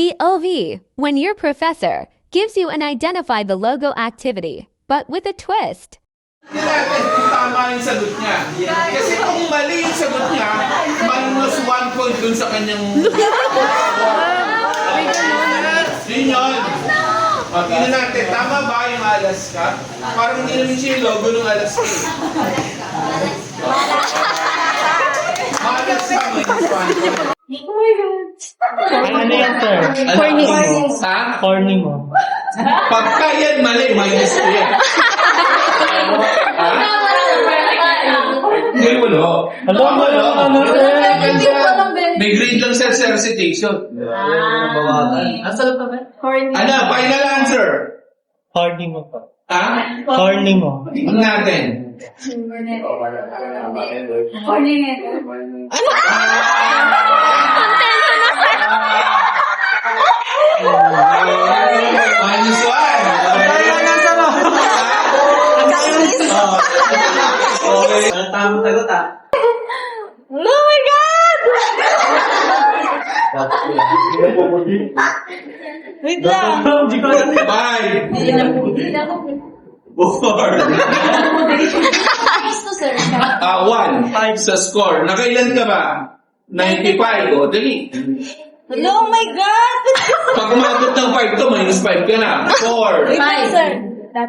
POV, when your professor gives you an identify the logo activity, but with a twist. Hindi natin kung tama yung sagot niya. Kasi kung mali yung sagot niya, minus 1 point dun sa kanyang... Yun yun. Tingnan natin, tama ba yung Alaska? Parang hindi namin siya yung logo ng Alaska. Alaska, minus 1 point. Ano yan, sir? Corny. Ha? Corny mo. Pagka yan mali, minus 2 yan. Hindi mo, no? Ano, sir? May grade lang sa recitation. Ano, final answer? Corny mo pa. Ha? Corny mo. Tingnan natin. Minus 1. Okay. Tamang sagot, ah. Oh my God! Wait lang. Hindi ko alam. 5, 4, 1 sa score. Nakailan ka ba? 95. O, dali. Oh my God! Pag umabot ng 5 to, minus 5 ka na. 4. Sir,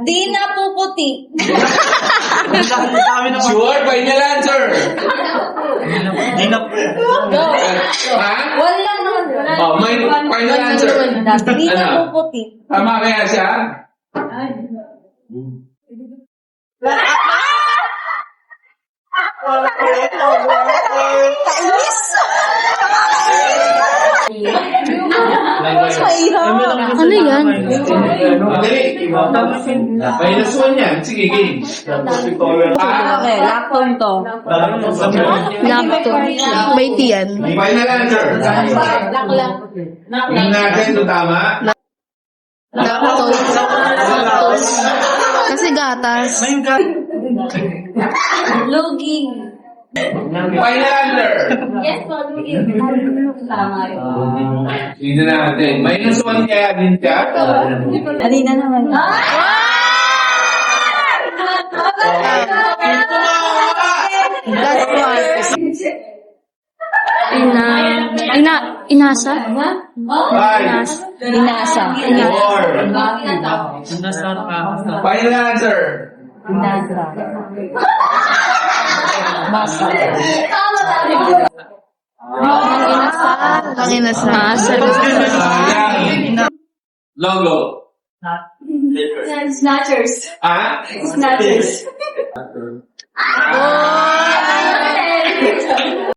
di na puputi. Sure? Final answer. Hindi na. Go. Ha? One lang naman. Oh, may final answer. Di na Ano? puputi. Tama kaya siya? Kainis! Mas mahirap. Ano yan? Dali. Minus 1 yan. Sige, game. Okay, laptop to. Laptop. May tiyan. Final answer. Laklang. Tingnan natin kung tama. Laptop. Kasi gatas. Luging. Final answer. Yes po, luging. Tama yun. Tingnan natin. Minus 1 kaya din siya. Alina naman. Last one. Inasa? 5, Inasa. 4. Final answer. Inasa. Masa. Inasa. Logo. Snatchers. Ah? Snatchers.